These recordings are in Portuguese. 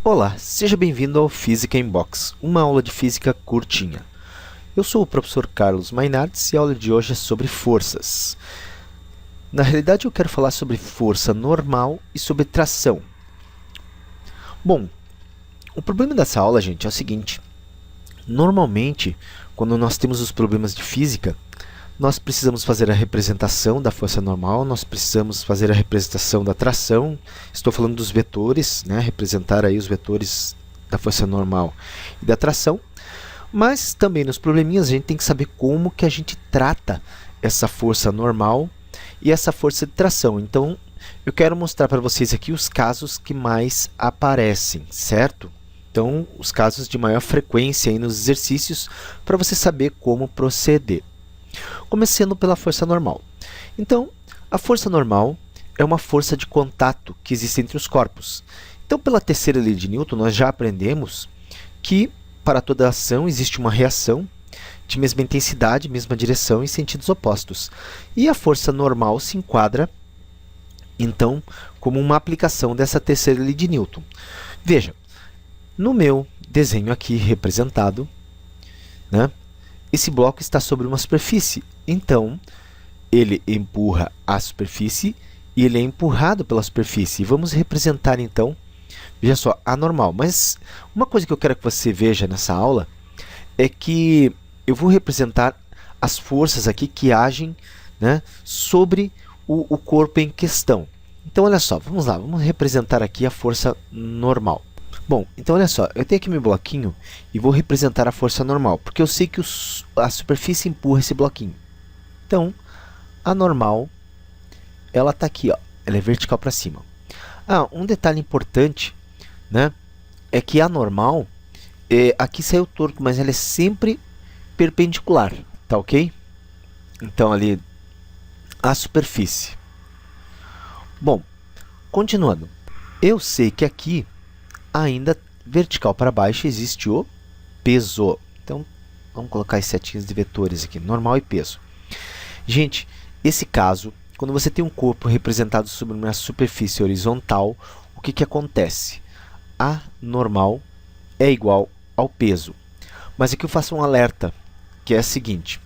Olá, seja bem-vindo ao Física em Box, uma aula de física curtinha. Eu sou o professor Carlos Mainardes e a aula de hoje é sobre forças. Na realidade, eu quero falar sobre força normal e sobre tração. Bom, o problema dessa aula, gente, é o seguinte. Normalmente, quando nós temos os problemas de física, nós precisamos fazer a representação da força normal, nós precisamos fazer a representação da tração. Estou falando dos vetores, né? Representar aí os vetores da força normal e da tração. Mas também nos probleminhas a gente tem que saber como que a gente trata essa força normal e essa força de tração. Então, eu quero mostrar para vocês aqui os casos que mais aparecem, certo? Então, os casos de maior frequência aí nos exercícios para você saber como proceder. Começando pela força normal. Então, a força normal é uma força de contato que existe entre os corpos. Então, pela terceira lei de Newton, nós já aprendemos que para toda ação existe uma reação de mesma intensidade, mesma direção em sentidos opostos. E a força normal se enquadra, então, como uma aplicação dessa terceira lei de Newton. Veja, no meu desenho aqui representado, né, esse bloco está sobre uma superfície, então ele empurra a superfície e ele é empurrado pela superfície. E vamos representar então, veja só, a normal. Mas uma coisa que eu quero que você veja nessa aula é que eu vou representar as forças aqui que agem, né, sobre o corpo em questão. Então olha só, vamos lá, vamos representar aqui a força normal. Bom, então olha só, eu tenho aqui meu bloquinho e vou representar a força normal, porque eu sei que a superfície empurra esse bloquinho. Então, a normal, ela está aqui, ó, ela é vertical para cima. Um detalhe importante, né, é que a normal, aqui saiu torto, mas ela é sempre perpendicular, tá ok? Então, ali, a superfície. Bom, continuando, eu sei que aqui, ainda vertical para baixo, existe o peso. Então, vamos colocar as setinhas de vetores aqui, normal e peso. Gente, esse caso, quando você tem um corpo representado sobre uma superfície horizontal, o que acontece? A normal é igual ao peso. Mas aqui eu faço um alerta, que é o seguinte.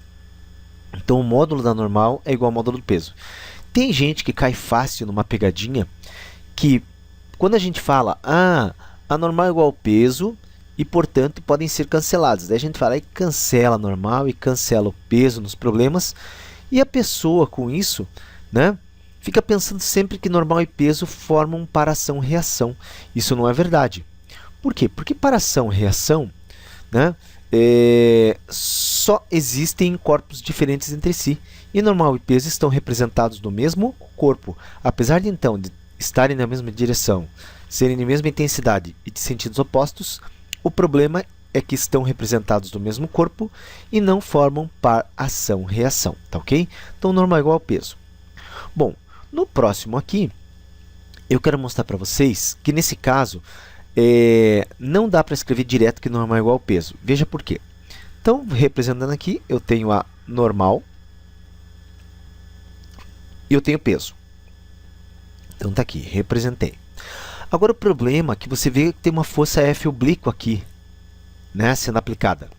Então, o módulo da normal é igual ao módulo do peso. Tem gente que cai fácil numa pegadinha que, quando a gente fala, a normal é igual ao peso e, portanto, podem ser cancelados. Daí a gente fala aí cancela a normal e cancela o peso nos problemas. E a pessoa, com isso, né, fica pensando sempre que normal e peso formam para-ação-reação. Isso não é verdade. Por quê? Porque para-ação-reação, né, só existem em corpos diferentes entre si. E normal e peso estão representados no mesmo corpo. Apesar de, então, de estarem na mesma direção, serem de mesma intensidade e de sentidos opostos, o problema é que estão representados no mesmo corpo e não formam par-ação-reação, tá ok? Então, normal é igual ao peso. Bom, no próximo aqui, eu quero mostrar para vocês que, nesse caso, não dá para escrever direto que normal é igual ao peso. Veja por quê. Então, representando aqui, eu tenho a normal e eu tenho peso. Então, está aqui, representei. Agora, o problema é que você vê que tem uma força F oblíqua aqui, né, sendo aplicada.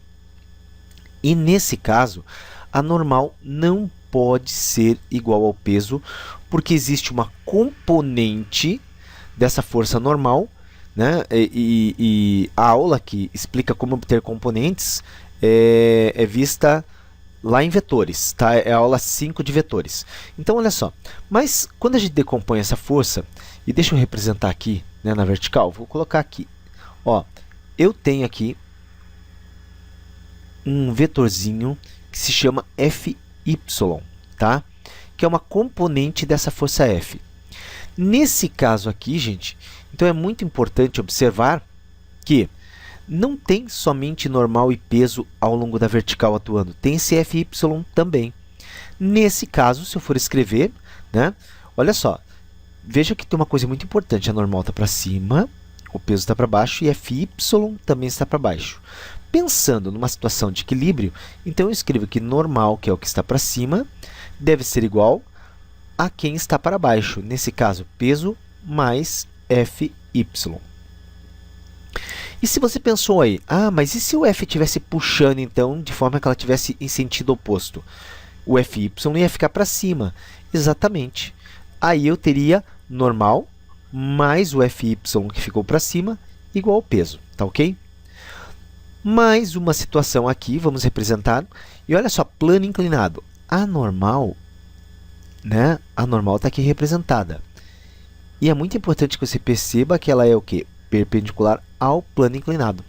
E, nesse caso, a normal não pode ser igual ao peso, porque existe uma componente dessa força normal, né, e a aula que explica como obter componentes é vista lá em vetores, tá? É a aula 5 de vetores. Então, olha só, mas quando a gente decompõe essa força, e deixa eu representar aqui, né, na vertical, vou colocar aqui. Ó, eu tenho aqui um vetorzinho que se chama Fy, tá? Que é uma componente dessa força F. Nesse caso aqui, gente, então é muito importante observar que não tem somente normal e peso ao longo da vertical atuando, tem esse Fy também. Nesse caso, se eu for escrever, né, olha só, veja que tem uma coisa muito importante, a normal está para cima, o peso está para baixo e Fy também está para baixo. Pensando numa situação de equilíbrio, então eu escrevo que normal, que é o que está para cima, deve ser igual a quem está para baixo, nesse caso, peso mais Fy. E se você pensou aí, ah, mas e se o F estivesse puxando então, de forma que ela estivesse em sentido oposto? O Fy ia ficar para cima. Exatamente. Aí eu teria normal mais o Fy que ficou para cima igual ao peso, tá ok? Mais uma situação aqui, vamos representar. E olha só, plano inclinado. A normal, né? A normal está aqui representada. E é muito importante que você perceba que ela é o quê? Perpendicular ao plano inclinado.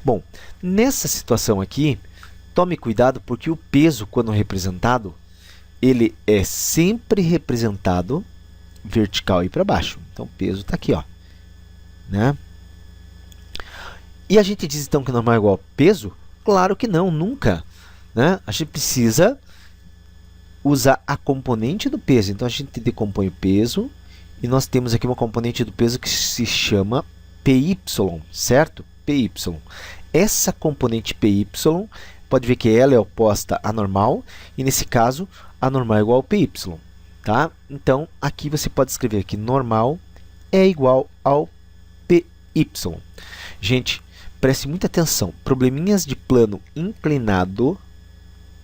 Bom, nessa situação aqui, tome cuidado porque o peso, quando representado, ele é sempre representado vertical e para baixo. Então, o peso está aqui, ó, né? E a gente diz então que normal é igual a peso? Claro que não, nunca, né? A gente precisa usar a componente do peso. Então, a gente decompõe o peso e nós temos aqui uma componente do peso que se chama PY, certo? PY. Essa componente PY, pode ver que ela é oposta à normal, e nesse caso, a normal é igual ao PY. Tá? Então, aqui você pode escrever que normal é igual ao PY. Gente, preste muita atenção. Probleminhas de plano inclinado,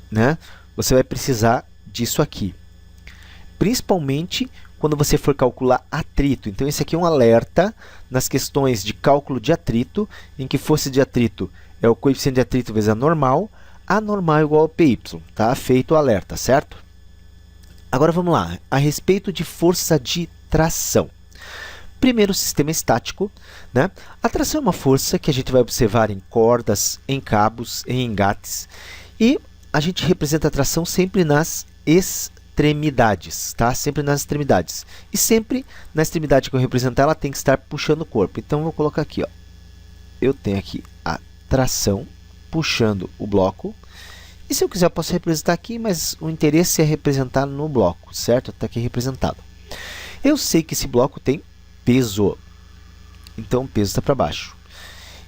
né? Você vai precisar disso aqui. Principalmente quando você for calcular atrito. Então, esse aqui é um alerta nas questões de cálculo de atrito, em que força de atrito é o coeficiente de atrito vezes a normal é igual ao PY. Tá? Feito o alerta, certo? Agora, vamos lá. A respeito de força de tração. Primeiro, o sistema estático, né? A tração é uma força que a gente vai observar em cordas, em cabos, em engates. E a gente representa a tração sempre nas extremidades, tá? Sempre nas extremidades. E sempre na extremidade que eu representar, ela tem que estar puxando o corpo. Então, eu vou colocar aqui, ó. Eu tenho aqui a tração puxando o bloco. E se eu quiser, eu posso representar aqui, mas o interesse é representar no bloco, certo? Está aqui representado. Eu sei que esse bloco tem peso. Então, o peso está para baixo.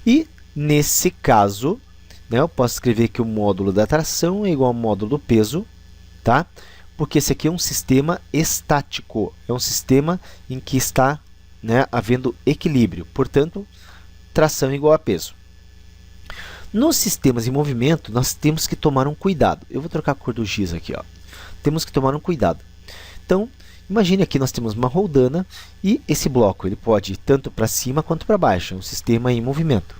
E, nesse caso, né, eu posso escrever que o módulo da tração é igual ao módulo do peso, tá? Porque esse aqui é um sistema estático. É um sistema em que está, né, havendo equilíbrio. Portanto, tração é igual a peso. Nos sistemas em movimento, nós temos que tomar um cuidado. Eu vou trocar a cor do giz aqui, ó. Temos que tomar um cuidado. Então, imagine aqui nós temos uma roldana e esse bloco ele pode ir tanto para cima quanto para baixo. É um sistema em movimento.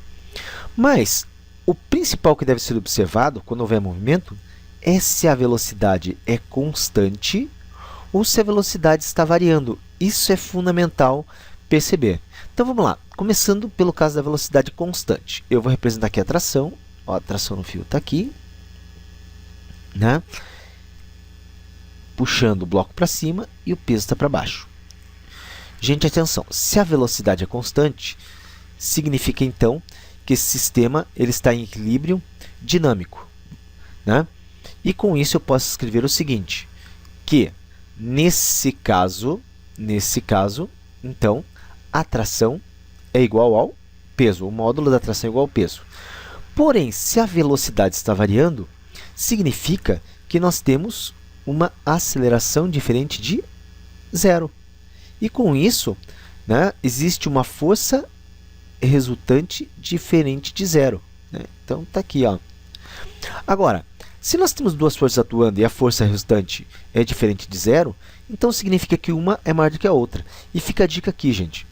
Mas o principal que deve ser observado quando houver movimento é se a velocidade é constante ou se a velocidade está variando. Isso é fundamental perceber. Então, vamos lá. Começando pelo caso da velocidade constante. Eu vou representar aqui a tração. Ó, a tração no fio está aqui, né? Puxando o bloco para cima e o peso está para baixo. Gente, atenção. Se a velocidade é constante, significa então que esse sistema ele está em equilíbrio dinâmico, né? E com isso eu posso escrever o seguinte, que nesse caso, então, a tração é igual ao peso. O módulo da tração é igual ao peso. Porém, se a velocidade está variando, significa que nós temos uma aceleração diferente de zero. E com isso, né, existe uma força resultante diferente de zero, né? Então, está aqui, ó. Agora, se nós temos duas forças atuando e a força resultante é diferente de zero, então significa que uma é maior do que a outra. E fica a dica aqui, gente.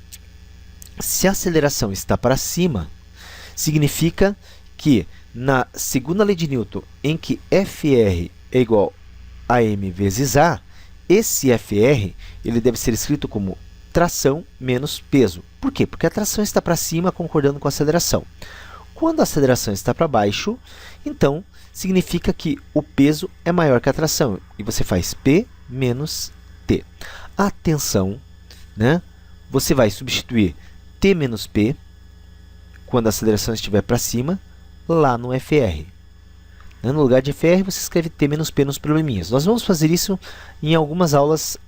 Se a aceleração está para cima, significa que na segunda lei de Newton, em que Fr é igual a m vezes a, esse Fr ele deve ser escrito como tração menos peso. Por quê? Porque a tração está para cima concordando com a aceleração. Quando a aceleração está para baixo, então significa que o peso é maior que a tração. E você faz P menos T. Atenção, né? Você vai substituir T menos P, quando a aceleração estiver para cima, lá no Fr. No lugar de Fr, você escreve T menos P nos probleminhas. Nós vamos fazer isso em algumas aulas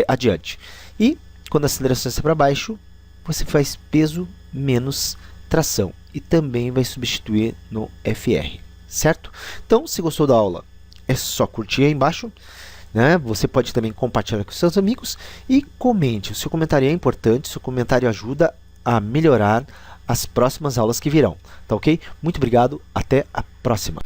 adiante. E, quando a aceleração está para baixo, você faz peso menos tração. E também vai substituir no Fr. Certo? Então, se gostou da aula, é só curtir aí embaixo, né? Você pode também compartilhar com seus amigos e comente. O seu comentário é importante, seu comentário ajuda a melhorar as próximas aulas que virão, tá ok? Muito obrigado, até a próxima!